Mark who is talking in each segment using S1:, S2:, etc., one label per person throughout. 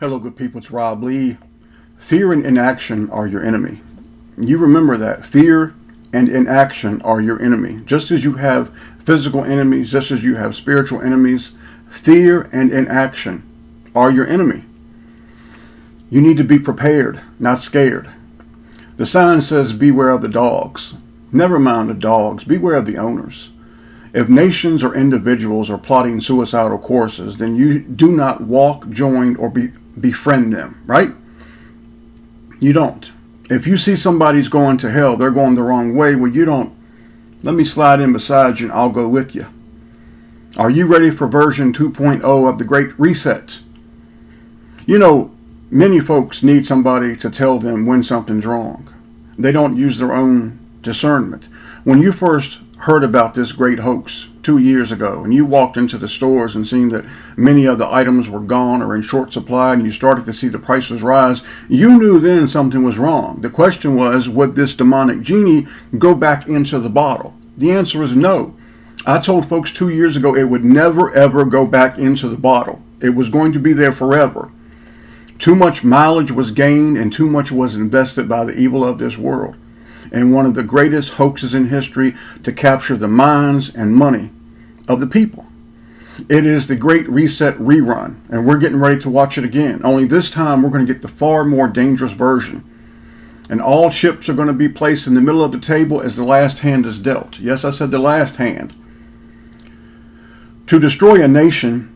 S1: Hello, good people. It's Rob Lee. Fear and inaction are your enemy. You remember that. Fear and inaction are your enemy. Just as you have physical enemies, just as you have spiritual enemies, fear and inaction are your enemy. You need to be prepared, not scared. The sign says, beware of the dogs. Never mind the dogs. Beware of the owners. If nations or individuals are plotting suicidal courses, then you do not walk, join, or befriend them, right? You don't. If you see somebody's going to hell, they're going the wrong way, well, you don't. Let me slide in beside you and I'll go with you. Are you ready for version 2.0 of the Great Reset? You know, many folks need somebody to tell them when something's wrong. They don't use their own discernment. When you first heard about this great hoax 2 years ago, and you walked into the stores and seen that many of the items were gone or in short supply, and you started to see the prices rise, you knew then something was wrong. The question was, would this demonic genie go back into the bottle? The answer is no. I told folks 2 years ago it would never ever go back into the bottle. It was going to be there forever. Too much mileage was gained and too much was invested by the evil of this world. And one of the greatest hoaxes in history to capture the minds and money of the people. It is the Great Reset rerun, and we're getting ready to watch it again. Only this time we're going to get the far more dangerous version. And all chips are going to be placed in the middle of the table as the last hand is dealt. Yes, I said the last hand. To destroy a nation,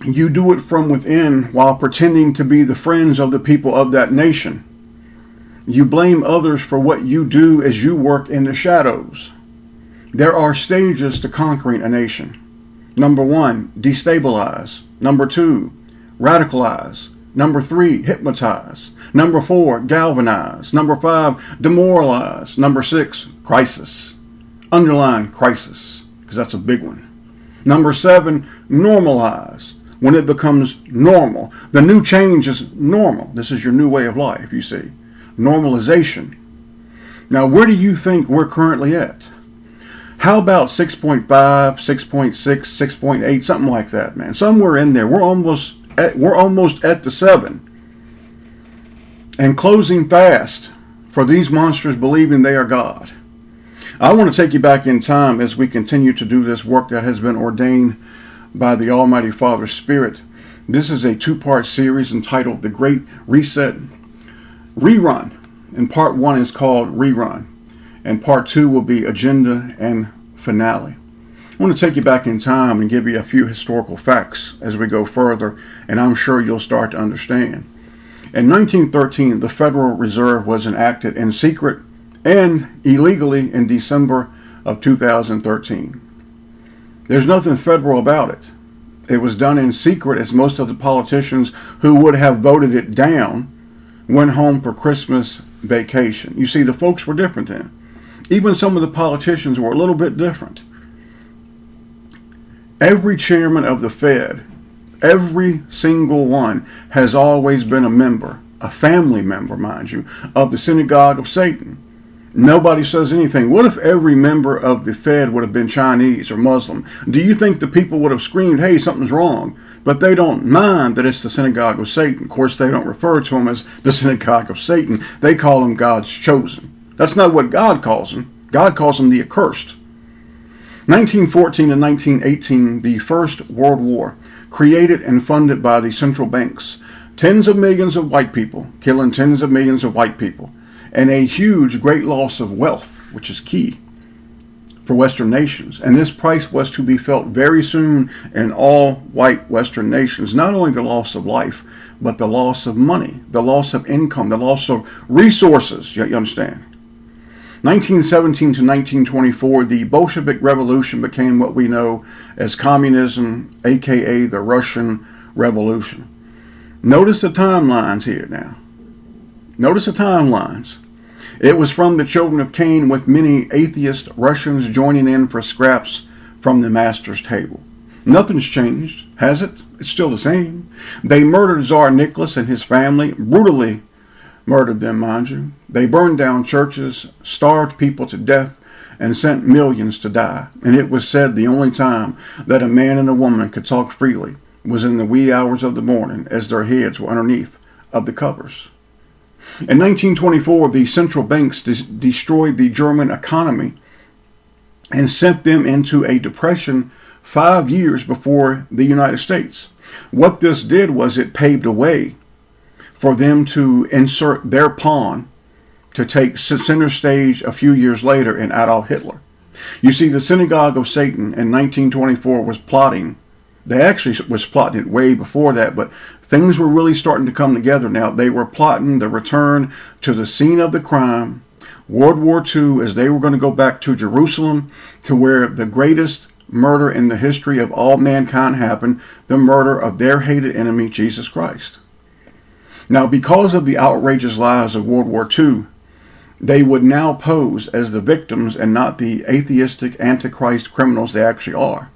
S1: you do it from within while pretending to be the friends of the people of that nation. You blame others for what you do as you work in the shadows. There are stages to conquering a nation. Number 1, destabilize. Number 2, radicalize. Number 3, hypnotize. Number 4, galvanize. Number 5, demoralize. Number 6, crisis. Underline crisis, because that's a big one. Number 7, normalize. When it becomes normal. The new change is normal. This is your new way of life, you see. Normalization. Now, where do you think we're currently at? How about 6.5, 6.6, 6.8, something like that, man? Somewhere in there. We're almost at the 7. And closing fast for these monsters believing they are God. I want to take you back in time as we continue to do this work that has been ordained by the Almighty Father Spirit. This is a 2-part series entitled The Great Reset Rerun, and part 1 is called Rerun, and part 2 will be Agenda and Finale. I want to take you back in time and give you a few historical facts as we go further, and I'm sure you'll start to understand. In 1913, the Federal Reserve was enacted in secret and illegally in December of 2013. There's nothing federal about it. It was done in secret, as most of the politicians who would have voted it down went home for Christmas vacation. You see, the folks were different then. Even some of the politicians were a little bit different. Every chairman of the Fed, every single one, has always been a member, a family member, mind you, of the synagogue of Satan. Nobody says anything. What if every member of the Fed would have been Chinese or Muslim? Do you think the people would have screamed, hey, something's wrong? But they don't mind that it's the synagogue of Satan. Of course, they don't refer to them as the synagogue of Satan. They call them God's chosen. That's not what God calls them. God calls them the accursed. 1914 and 1918, the First World War, created and funded by the central banks. Tens of millions of white people, killing tens of millions of white people. And a huge, great loss of wealth, which is key for Western nations. And this price was to be felt very soon in all white Western nations. Not only the loss of life, but the loss of money, the loss of income, the loss of resources. You understand? 1917 to 1924, the Bolshevik Revolution became what we know as communism, aka the Russian Revolution. Notice the timelines here now. Notice the timelines. It was from the children of Cain, with many atheist Russians joining in for scraps from the master's table. Nothing's changed, has it? It's still the same. They murdered Tsar Nicholas and his family, brutally murdered them, mind you. They burned down churches, starved people to death, and sent millions to die. And it was said the only time that a man and a woman could talk freely was in the wee hours of the morning as their heads were underneath of the covers. In 1924, the central banks destroyed the German economy and sent them into a depression 5 years before the United States. What this did was it paved a way for them to insert their pawn to take center stage a few years later in Adolf Hitler. You see, the Synagogue of Satan in 1924 was plotting. They actually was plotting it way before that, but things were really starting to come together now. They were plotting the return to the scene of the crime, World War II, as they were going to go back to Jerusalem, to where the greatest murder in the history of all mankind happened, the murder of their hated enemy, Jesus Christ. Now, because of the outrageous lies of World War II, they would now pose as the victims and not the atheistic antichrist criminals they actually are.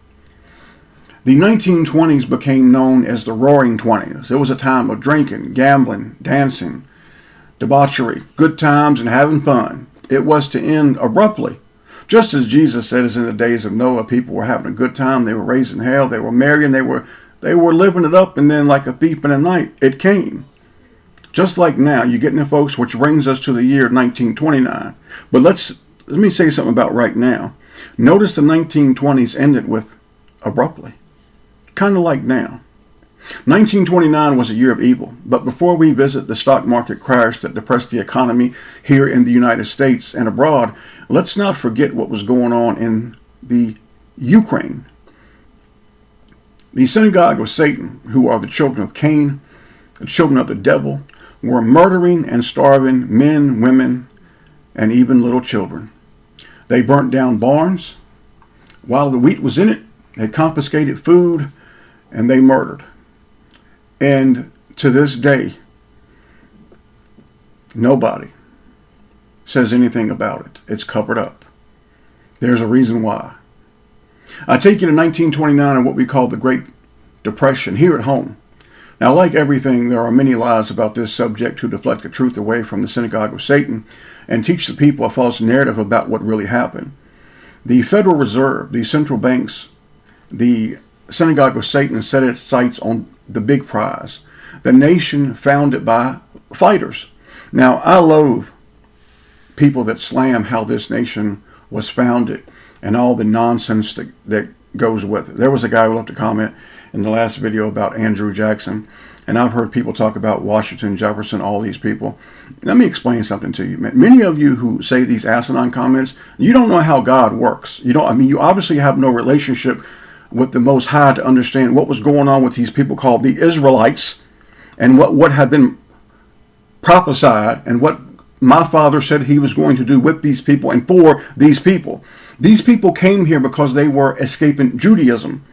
S1: The 1920s became known as the Roaring Twenties. It was a time of drinking, gambling, dancing, debauchery, good times, and having fun. It was to end abruptly. Just as Jesus said, as in the days of Noah, people were having a good time, they were raising hell, they were marrying, they were living it up, and then like a thief in the night, it came. Just like now, you're getting the folks, which brings us to the year 1929. But let me say something about right now. Notice the 1920s ended with abruptly. Kind of like now. 1929 was a year of evil, but before we visit the stock market crash that depressed the economy here in the United States and abroad, let's not forget what was going on in the Ukraine. The synagogue of Satan, who are the children of Cain, the children of the devil, were murdering and starving men, women, and even little children. They burnt down barns. While the wheat was in it, they confiscated food, and they murdered. And to this day, nobody says anything about it. It's covered up. There's a reason why. I take you to 1929 and what we call the Great Depression here at home. Now, like everything, there are many lies about this subject to deflect the truth away from the synagogue of Satan and teach the people a false narrative about what really happened. The Federal Reserve, the central banks, the synagogue of Satan set its sights on the big prize, the nation founded by fighters. Now, I loathe people that slam how this nation was founded and all the nonsense that goes with it. There was a guy who left a comment in the last video about Andrew Jackson, and I've heard people talk about Washington, Jefferson, all these people. Let me explain something to you. Many of you who say these asinine comments, you don't know how God works. You obviously have no relationship with the Most High to understand what was going on with these people called the Israelites and what had been prophesied and what my father said he was going to do with these people and for these people. These people came here because they were escaping Judaism.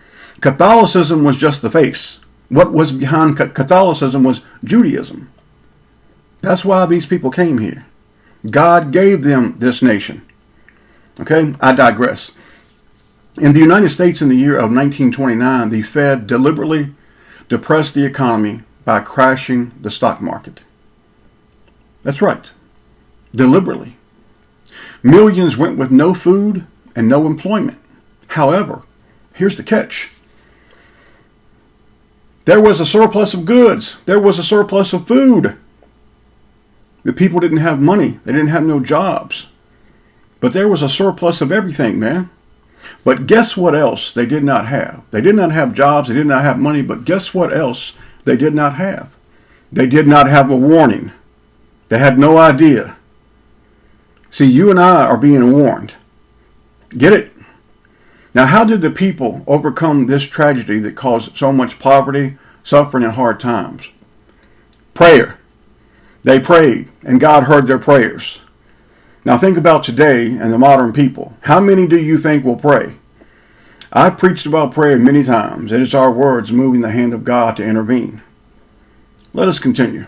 S1: Catholicism was just the face. What was behind Catholicism was Judaism. That's why these people came here. God gave them this nation. Okay, I digress. In the United States in the year of 1929, the Fed deliberately depressed the economy by crashing the stock market. That's right. Deliberately. Millions went with no food and no employment. However, here's the catch. There was a surplus of goods. There was a surplus of food. The people didn't have money. They didn't have no jobs. But there was a surplus of everything, man. But guess what else they did not have? They did not have jobs. They did not have money. But guess what else they did not have? They did not have a warning. They had no idea. See, you and I are being warned. Get it? Now, how did the people overcome this tragedy that caused so much poverty, suffering, and hard times? Prayer. They prayed, and God heard their prayers. Now, think about today and the modern people. How many do you think will pray? I've preached about prayer many times. It is our words moving the hand of God to intervene. Let us continue.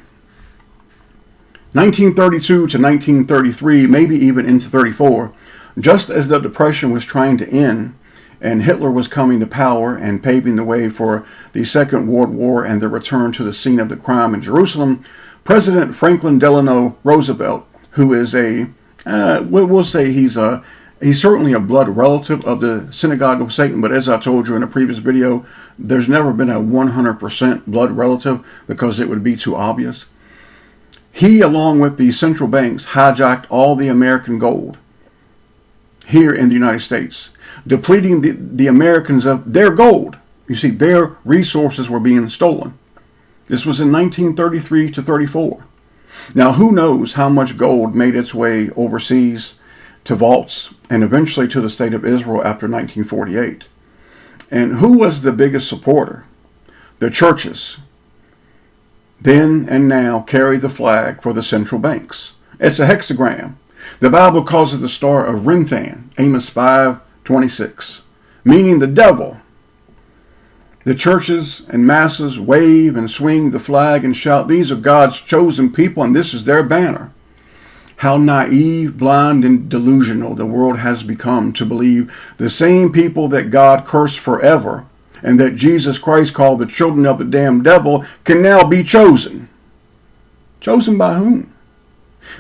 S1: 1932 to 1933, maybe even into 34, just as the Depression was trying to end and Hitler was coming to power and paving the way for the Second World War and the return to the scene of the crime in Jerusalem, President Franklin Delano Roosevelt, who is we'll say he's a He's certainly a blood relative of the synagogue of Satan, but as I told you in a previous video, there's never been a 100% blood relative because it would be too obvious. He, along with the central banks, hijacked all the American gold here in the United States, depleting the Americans of their gold. You see, their resources were being stolen. This was in 1933 to 34. Now, who knows how much gold made its way overseas to vaults and eventually to the state of Israel after 1948. And who was the biggest supporter? The churches then and now carry the flag for the central banks. It's a hexagram. The Bible calls it the star of Renthan, Amos 5:26, meaning the devil. The churches and masses wave and swing the flag and shout, these are God's chosen people and this is their banner. How naive, blind, and delusional the world has become to believe the same people that God cursed forever and that Jesus Christ called the children of the damn devil can now be chosen. Chosen by whom?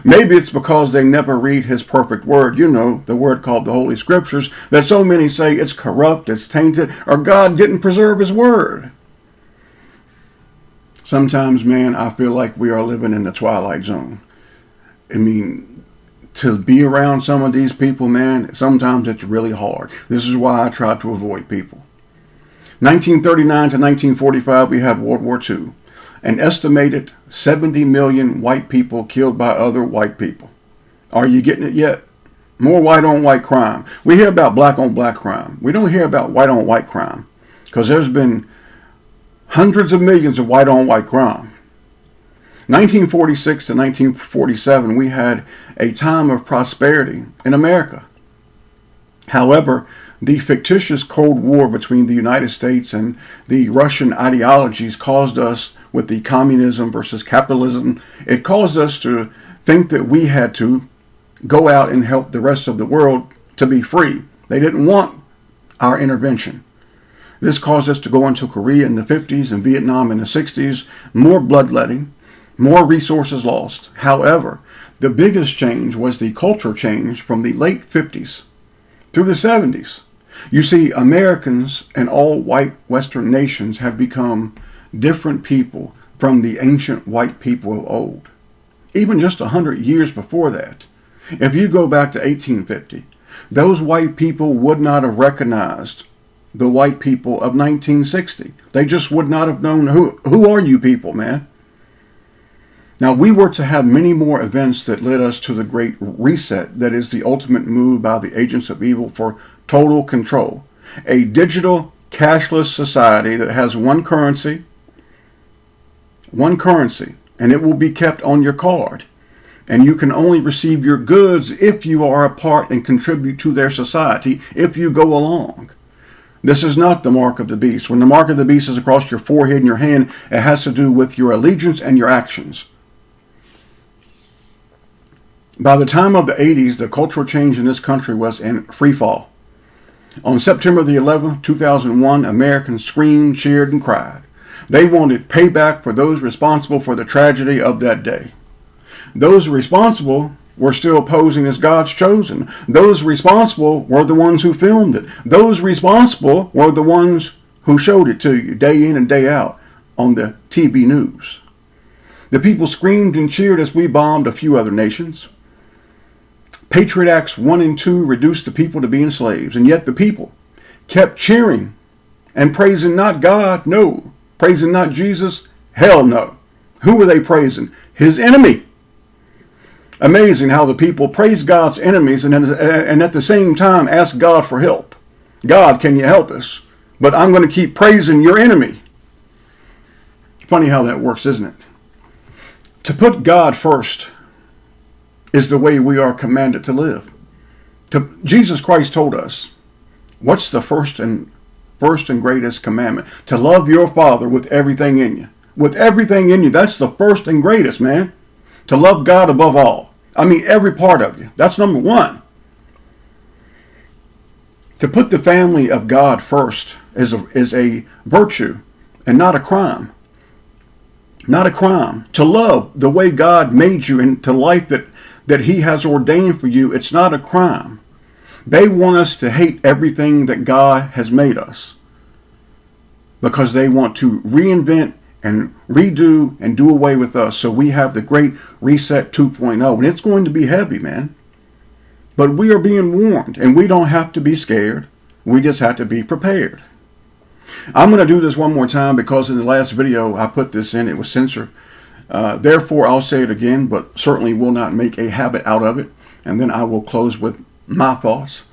S1: Maybe it's because they never read his perfect word, you know, the word called the Holy Scriptures, that so many say it's corrupt, it's tainted, or God didn't preserve his word. Sometimes, man, I feel like we are living in the Twilight Zone. I mean, to be around some of these people, man, sometimes it's really hard. This is why I try to avoid people. 1939 to 1945, we had World War II. An estimated 70 million white people killed by other white people. Are you getting it yet? More white-on-white crime. We hear about black-on-black crime. We don't hear about white-on-white crime because there's been hundreds of millions of white-on-white crime. 1946 to 1947, we had a time of prosperity in America. However, the fictitious Cold War between the United States and the Russian ideologies caused us, with the communism versus capitalism, it caused us to think that we had to go out and help the rest of the world to be free. They didn't want our intervention. This caused us to go into Korea in the 50s and Vietnam in the 60s, more bloodletting, more resources lost. However, the biggest change was the culture change from the late 50s through the 70s. You see, Americans and all white Western nations have become different people from the ancient white people of old. Even just 100 years before that. If you go back to 1850, those white people would not have recognized the white people of 1960. They just would not have known who are you people, man? Now, we were to have many more events that led us to the Great Reset, that is the ultimate move by the agents of evil for total control. A digital, cashless society that has one currency, and it will be kept on your card. And you can only receive your goods if you are a part and contribute to their society, if you go along. This is not the mark of the beast. When the mark of the beast is across your forehead and your hand, it has to do with your allegiance and your actions. By the time of the 80s, the cultural change in this country was in free fall. On September the 11th, 2001, Americans screamed, cheered, and cried. They wanted payback for those responsible for the tragedy of that day. Those responsible were still posing as God's chosen. Those responsible were the ones who filmed it. Those responsible were the ones who showed it to you day in and day out on the TV news. The people screamed and cheered as we bombed a few other nations. Patriot Acts 1 and 2 reduced the people to being slaves, and yet the people kept cheering and praising not God, no. Praising not Jesus, hell no. Who were they praising? His enemy. Amazing how the people praise God's enemies and at the same time ask God for help. God, can you help us? But I'm going to keep praising your enemy. Funny how that works, isn't it? To put God first is the way we are commanded to live. Jesus Christ told us, what's the first and greatest commandment? To love your Father with everything in you. With everything in you. That's the first and greatest, man. To love God above all. I mean, every part of you. That's number one. To put the family of God first is a virtue and not a crime. Not a crime. To love the way God made you and to life that he has ordained for you, it's not a crime. They want us to hate everything that God has made us, because they want to reinvent and redo and do away with us. So we have the Great Reset 2.0, and it's going to be heavy, man. But we are being warned, and we don't have to be scared. We just have to be prepared. I'm going to do this one more time, because in the last video I put this in, it was censored. Therefore, I'll say it again, but certainly will not make a habit out of it. And then I will close with my thoughts.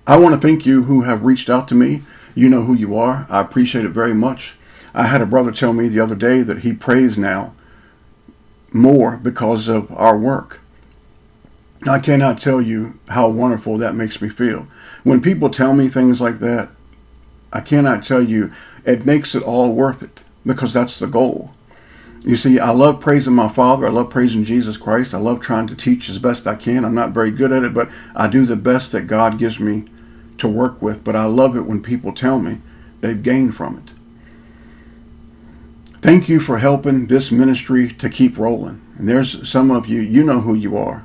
S1: I want to thank you who have reached out to me. You know who you are. I appreciate it very much. I had a brother tell me the other day that he prays now more because of our work. I cannot tell you how wonderful that makes me feel. When people tell me things like that, I cannot tell you, it makes it all worth it, because that's the goal. You see, I love praising my Father. I love praising Jesus Christ. I love trying to teach as best I can. I'm not very good at it, but I do the best that God gives me to work with. But I love it when people tell me they've gained from it. Thank you for helping this ministry to keep rolling. And there's some of you, you know who you are.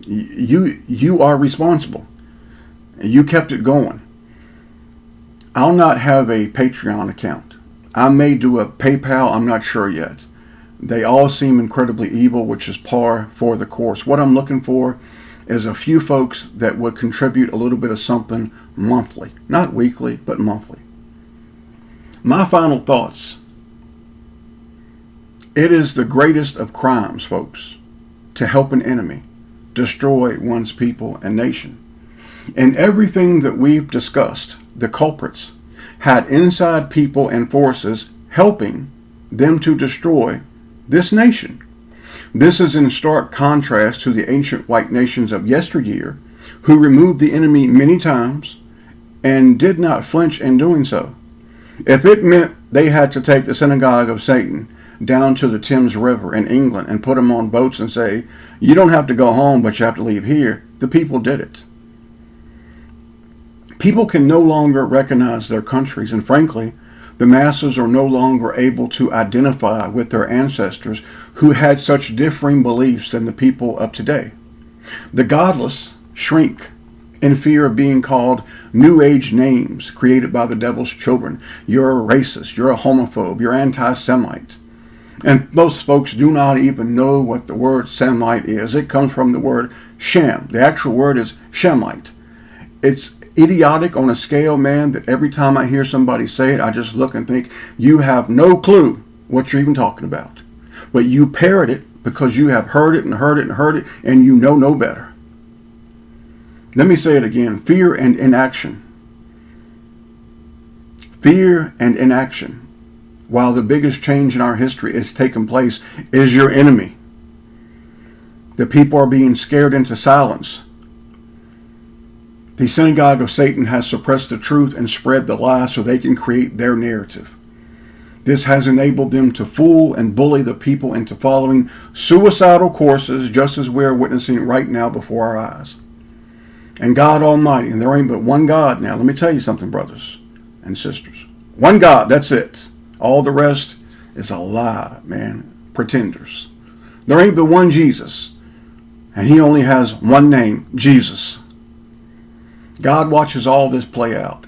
S1: You are responsible. You kept it going. I'll not have a Patreon account. I may do a PayPal. I'm not sure yet. They all seem incredibly evil, which is par for the course. What I'm looking for is a few folks that would contribute a little bit of something monthly. Not weekly, but monthly. My final thoughts. It is the greatest of crimes, folks, to help an enemy destroy one's people and nation. In everything that we've discussed, the culprits had inside people and forces helping them to destroy this nation. This is in stark contrast to the ancient white nations of yesteryear, who removed the enemy many times and did not flinch in doing so. If it meant they had to take the synagogue of Satan down to the Thames River in England and put them on boats and say, you don't have to go home, but you have to leave here, the people did it. People can no longer recognize their countries, and frankly, the masses are no longer able to identify with their ancestors who had such differing beliefs than the people of today. The godless shrink in fear of being called New Age names created by the devil's children. You're a racist, you're a homophobe, you're anti-Semite. And most folks do not even know what the word Semite is. It comes from the word Shem. The actual word is Shemite. It's idiotic on a scale, man, that every time I hear somebody say it, I just look and think, you have no clue what you're even talking about. But you parrot it because you have heard it and heard it and heard it, and you know no better. Let me say it again. Fear and inaction. Fear and inaction, while the biggest change in our history is taking place, is your enemy. The people are being scared into silence. The synagogue of Satan has suppressed the truth and spread the lie so they can create their narrative. This has enabled them to fool and bully the people into following suicidal courses, just as we're witnessing right now before our eyes. And God Almighty, and there ain't but one God now. Let me tell you something, brothers and sisters. One God, that's it. All the rest is a lie, man. Pretenders. There ain't but one Jesus, and he only has one name, Jesus. God watches all this play out,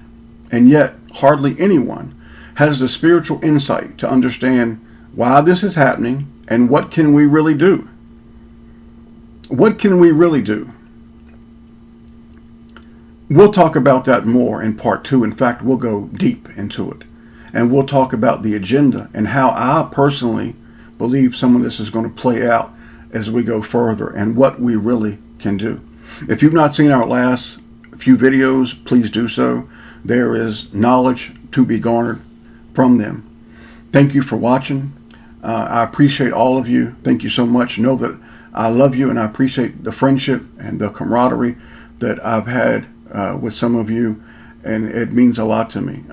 S1: and yet hardly anyone has the spiritual insight to understand why this is happening and what can we really do. What can we really do? We'll talk about that more in part 2. In fact, we'll go deep into it. And we'll talk about the agenda and how I personally believe some of this is going to play out as we go further and what we really can do. If you've not seen our last few videos, please do so. There is knowledge to be garnered from them. Thank you for watching. I appreciate all of you. Thank you so much. Know that I love you and I appreciate the friendship and the camaraderie that I've had with some of you, and it means a lot to me.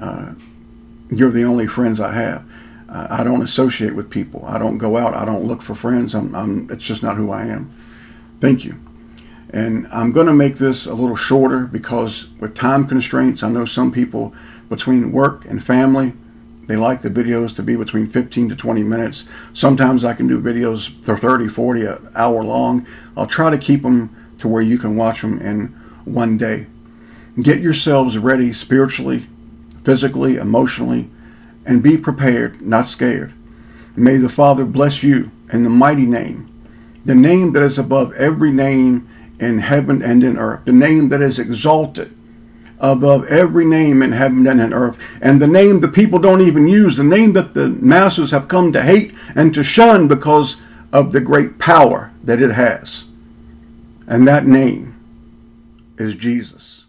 S1: You're the only friends I have. I don't associate with people. I don't go out. I don't look for friends. It's just not who I am. Thank you. And I'm going to make this a little shorter because with time constraints, I know some people between work and family, they like the videos to be between 15 to 20 minutes. Sometimes I can do videos for 30, 40, an hour long. I'll try to keep them to where you can watch them in one day. Get yourselves ready spiritually, physically, emotionally, and be prepared, not scared. May the Father bless you in the mighty name, the name that is above every name in heaven and in earth, the name that is exalted above every name in heaven and in earth, and the name that people don't even use, the name that the masses have come to hate and to shun because of the great power that it has. And that name is Jesus.